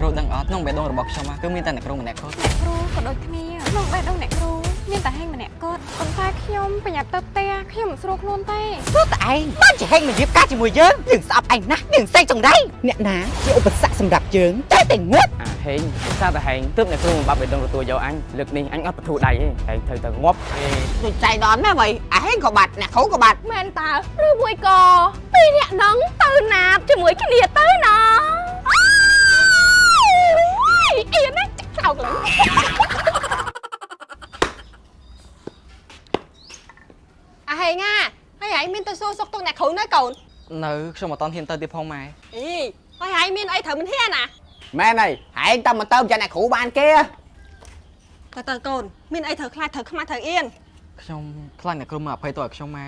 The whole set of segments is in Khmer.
គ្រូដឹងអត់ក្នុងបេះដូងរបស់ខ្ញុំគឺមានតែអ្នកគ្រូម្នាក់គាត់អ្នកគ្រូក៏ដូចគ្នាក្នុងបេះដូងអ្នកគ្រូមានតែហេងម្នាក់គាត់ប៉ុន្តែខ្ញុំប្រញាប់ទៅផ្ទះខ្ញុំមិនស្រួលខ្លួនទេព្រោះតែឯងបានជាហេងមករៀបការជាមួយយើងយើងស្អប់ឯងណាស់យើងសេងចង្រៃអ្នកណាជាឧបសគ្គសម្រាប់យើងតែងើបហេងសារតែហេងទើបអ្នកគ្រូមកបាត់បេះដូងទទួលយកអញលើកនេះអញអត់បធូរដៃទេហេងត្រូវតែងាប់ដូចចៃដន្យណាស់វ៉ៃអាហេងក៏បាត់អ្នកគ្រូក៏បាត់មែនតើឬមួយក៏ពីរអ្នកហ្នឹងទៅណាបជាមួយគ្នាទៅណាអៀនណាចាក់ចោលឡើងអាហេងអាហើយឯងមានទៅសួរសុខទុក្ខអ្នកគ្រូណាកូននៅខ្ញុំអត់ទាន់ហ៊ានទៅទៀតផងម៉ែអីហើយឯងមានអីត្រូវមិនហ៊ានណាមែនហើយហេងតាមមកទៅចាអ្នកគ្រូបានគេទៅកូនមានអីត្រូវខ្លាចត្រូវខ្មាស់ត្រូវអៀនខ្ញុំខ្លាចអ្នកគ្រូមកអភ័យទោសឲ្យខ្ញុំម៉ែ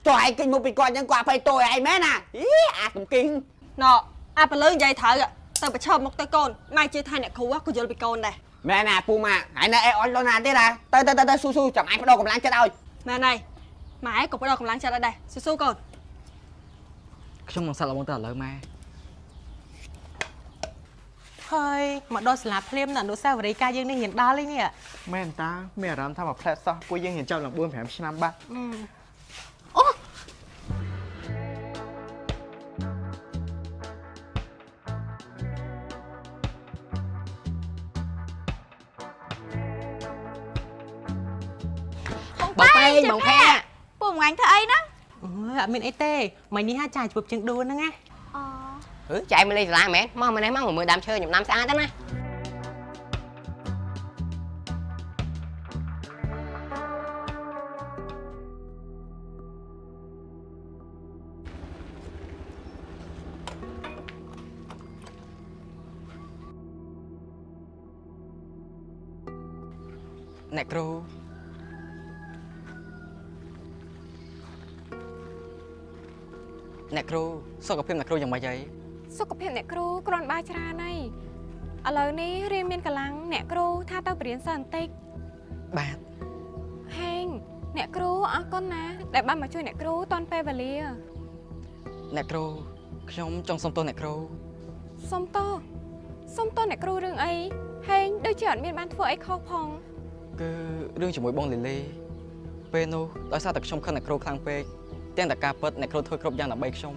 ចុះឯងគិញមកពីគាត់អញ្ចឹងគាត់អភ័យទោសឲ្យឯងមែនណាអីអាកំគិញណ៎អាប៉លឺនិយាយត្រូវទៅប្រឈប់មកទៅកូនម៉ែជឿថាអ្នកគ្រូក៏យល់ពីកូនដែរមែនណាពូម៉ាហើយនៅអេអន់លណាទៀតណាទៅស៊ូចាំអញបដូរកម្លាំងចិត្តឲ្យមែនហើយម៉ែក៏បដូរកម្លាំងចិត្តឲ្យដែរស៊ូកូនខ្ញុំនឹងសាក់លំទៅឥឡូវម៉ែហើយមកដល់សាលាភ្លាមនៅអនុស្សាវរីយ៍ការយើងនេះរៀនដល់ឯនេះមែនតាមានអារម្មណ៍ថាមកផ្លែតសោះពួកយើងរៀនចប់ឡើង4 5ឆ្នាំបាត់អូបងប៉ែបងផែពួកមួយអញធ្វើអីណាអត់មានអីទេមិញនេះហាចាយជួបជើងដួនហ្នឹងណាចៃមកលេងសាលាមែនមកនេះមកមើលដើមឈើខ្ញុំដាំស្អាតណាអ្នកគ្រូអ្នកគ្រូសុខភាពអ្នកគ្រូយ៉ាងម៉េចហើយសុខភាពអ្នកគ្រូគ្រាន់បើច្រើនហើយឥឡូវនេះរៀនមានកម្លាំងអ្នកគ្រូថាទៅបរៀនសិនបន្តិចបាទហេងអ្នកគ្រូអរគុណណាដែលបានមកជួយអ្នកគ្រូតាន់ពេលវេលាអ្នកគ្រូខ្ញុំចង់សុំទោសអ្នកគ្រូសុំទោសអ្នកគ្រូរឿងអីហេងដូចជាអត់មានបានធ្វើអីខុសផងគឺរឿងជាមួយបងលីលីពេលនោះដោយសារតែខ្ញុំខឹងអ្នកគ្រូខ្លាំងពេកទាំងតែការពិតអ្នកគ្រូធ្វើគ្រប់យ៉ាងដើម្បីខ្ញុំ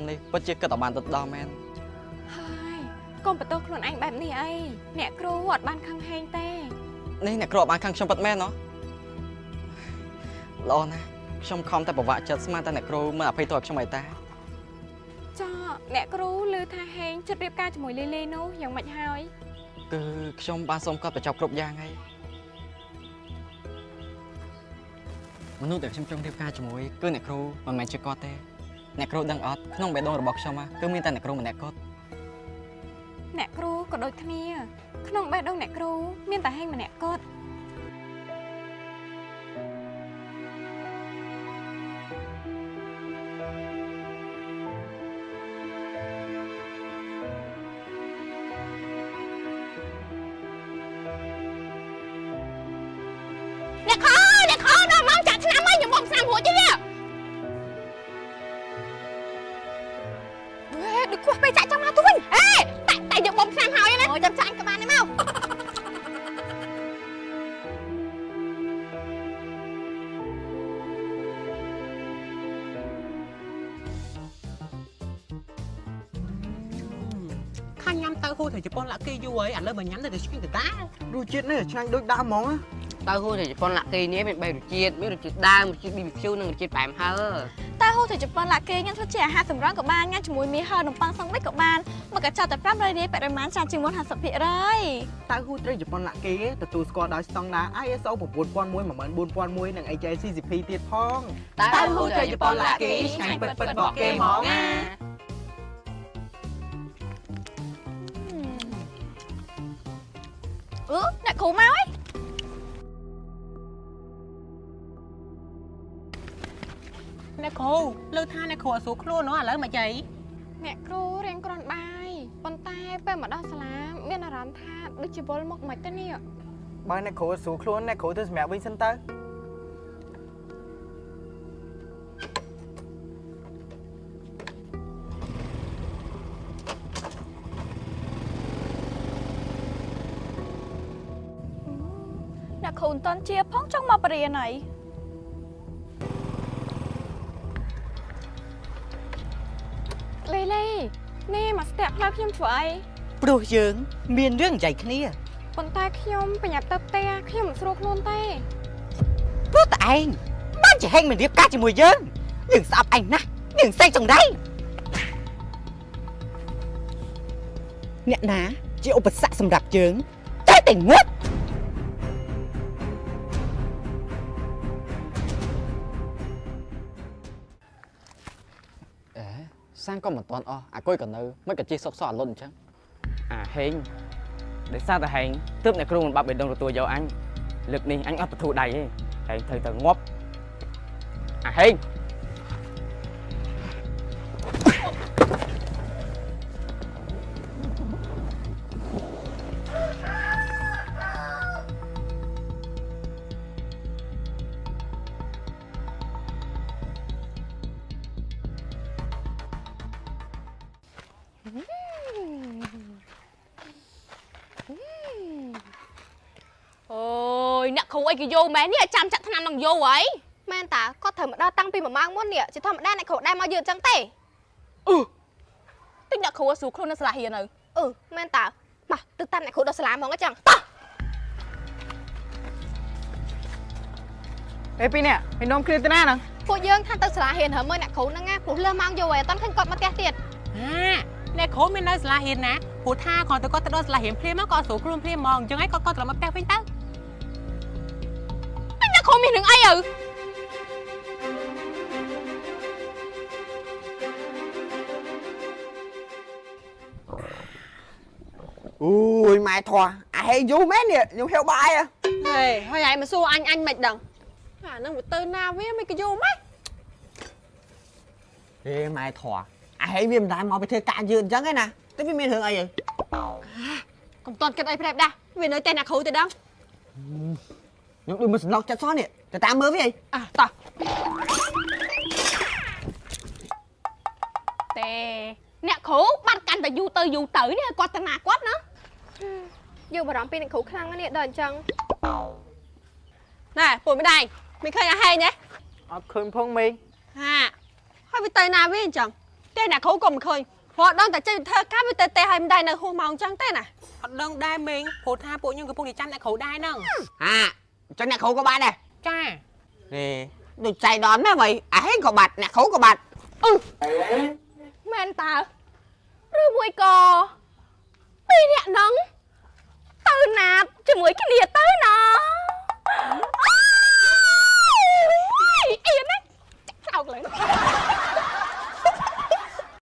នេះពិតជាគិតតែបានទៅដល់មែនហើយកុំបន្ទោសខ្លួនឯងបែបនេះអីអ្នកគ្រូអត់បានខឹងហេងទេនេះអ្នកគ្រូអត់បានខឹងខ្ញុំពិតមែនណោះល្អណាស់ខ្ញុំខំតែប្រវាក់ចិត្តស្មានតែអ្នកគ្រូមិនអភ័យទោសឲ្យខ្ញុំអីតាចាអ្នកគ្រូឮថាហេងជិតរៀបការជាមួយលីលីនោះយ៉ាងម៉េចហើយគឺខ្ញុំបានសុំគាត់បញ្ចប់គ្រប់យ៉ាងហើយមនុស្សដែលខ្ញុំចង់រៀបការជាមួយគឺអ្នកគ្រូមិនមែនជាគាត់ទេអ្នកគ្រូដឹងអត់ក្នុងបេះដូងរបស់ខ្ញុំគឺមានតែអ្នកគ្រូម្នាក់គាត់អ្នកគ្រូក៏ដូចគ្នាក្នុងបេះដូងអ្នកគ្រូមានតែហេងម្នាក់គាត់ខ្វះពេលចាក់ចាំមកទៅវិញអេតែយកបំឆ្នាំហើយណាចាំចាញ់ក្បាលនេះមកខាញ់ញ៉ាំទៅហូរទៅជប៉ុនលាក់គេយូរហើយឥឡូវបើញ៉ាំទៅឆ្ងាញ់ទៅតារសជាតិនេះឆ្ងាញ់ដូចដើមហ្មងតើហូរទៅជប៉ុនលាក់គេនេះមាន3រសជាតិមានរសជាតិដើមរសជាតិ BBQ និងរសជាតិប្រែមហើតែហូរទៅជប៉ុនលាក់គេញ៉ាំធ្វើជាអាហារសម្រន់ក៏បានញ៉ាំជាមួយមីហឺនំប៉័ងសង់វិចក៏បានមកកញ្ចប់តែ500រៀលបរិមាណច្រើនជាងមុន 50% តើហូរត្រីជប៉ុនលាក់គេទទួលស្គាល់ដោយស្តង់ដារ ISO 9001 14001និង HACCP ទៀតផងតើហូរត្រីជប៉ុនលាក់គេឆ្ងាញ់ពិតៗบอกគេហ្មងណាអ្នកគ្រូមកអីអ្នកគ្រូលើថាអ្នកគ្រូអត់ស្រួលខ្លួនហ៎ឥឡូវមកចៃអ្នកគ្រូរៀងគ្រាន់បាយប៉ុន្តែពេលមកដល់សាលាមានអារម្មណ៍ថាដូចជាវល់មកមិនទៅនេះបើអ្នកគ្រូស្រួលខ្លួនអ្នកគ្រូទៅសម្រាប់វិញសិនទៅ គ្រូមិនតន់ជាផងចង់មកបរិញ្ញាណៃលេនេះមកស្ទាក់ផ្លូវខ្ញុំធ្វើអី ព្រោះយើងមានរឿងនិយាយគ្នា ប៉ុន្តែខ្ញុំប្រញាប់ទៅផ្ទះខ្ញុំមិនស្រួលខ្លួនទេ ព្រោះតែឯងបានជាហេងមិនរៀបការជាមួយយើងស្អប់ឯងណាស់នឹងសេកចង្រៃអ្នកណាជាឧបសគ្គសម្រាប់យើងតែងាប់ អេសាំងក៏មិនតាន់អស់អាគុយក៏នៅមិនក៏ជាសុកសោះអាលុនអញ្ចឹង អាហេងដោយសារតែហេងទើបអ្នកគ្រូមិនបាប់បេះដូងទទួលយកអញលើកនេះអញអត់បធូរដៃទេហេងត្រូវតែងាប់អាហេង អូយអ្នកគ្រូអីគេយោមែននេះចាំចាក់ឆ្នាំនឹងយោអីមែនតាគាត់ត្រូវមកដល់តាំងពី1ម៉ោងមុននេះជាធម្មតាអ្នកគ្រូដែរមកយឺតអញ្ចឹងទេតិចអ្នកគ្រូស្រួលខ្លួននៅសាលារៀននៅមែនតាមកទៅតាមអ្នកគ្រូដល់សាលាហ្មងអញ្ចឹងតោះ អេពីនេះឯនំគ្រាទៅណាហ្នឹង ពួកយើងថាទៅសាលារៀនហើមើលអ្នកគ្រូហ្នឹងណាព្រោះលើម៉ោងយោហើយអត់តាន់ឃើញគាត់មកផ្ទះទៀត អ្នកគ្រូមាននៅសាលារៀនណាព្រោះថាគាត់ទៅគាត់ទៅដល់សាលារៀនភ្លាមមកគាត់ស្រួលខ្លួនភ្លាមហ្មងអញ្ចឹងហើយគាត់ត្រឡប់មកផ្ទះវិញទៅ អ្នកគ្រូមានរឿងអីឪ អូយម៉ែធွာអាហេងយូរមែននេះខ្ញុំហៅបាយហ៎ ហេហើយឯងមកសួរអញមិនដឹងអាហ្នឹងវាទៅណាវាមិនក៏យល់ម៉េច ហេម៉ែធွာអាហេងវាមិនដែលមកពីធ្វើការយឺតអញ្ចឹងឯណាតែវាមានរឿងអី កុំតន់គិតអីប្រែបដាស់វានៅតែអ្នកគ្រូទៅដឹង ខ្ញុំដូចមិនសំឡុកចិត្តសោះនេះទៅតាមមើលវាអី តោះ ទេអ្នកគ្រូបាត់កាន់តែយូរទៅនេះគាត់ទៅណាគាត់ណាយើងបារម្ភពីអ្នកគ្រូខ្លាំងណាស់នេះដល់អញ្ចឹង ណែពួយម្ដាយមិនឃើញអាហេងទេ អត់ឃើញផងមេង ហាហើយវាទៅណាវាអញ្ចឹងតែអ្នកគ្រូក៏មិនឃើញព្រោះដល់តែចេះធ្វើការវាទៅហើយមិនដែរនៅហួសម៉ោងអញ្ចឹងទេណា អត់ដឹងដែរមេងព្រោះថាពួកយើងកំពុងតែចាំអ្នកគ្រូដែរហ្នឹង ហាអញ្ចឹងអ្នកគ្រូក៏បាត់ដែរ ចា នេះដូចចៃដន្យណាស់វ៉ៃអាហេងក៏បាត់អ្នកគ្រូក៏បាត់ មែនតើឬមួយក៏ពីរអ្នកហ្នឹងទៅណាជាមួយគ្នា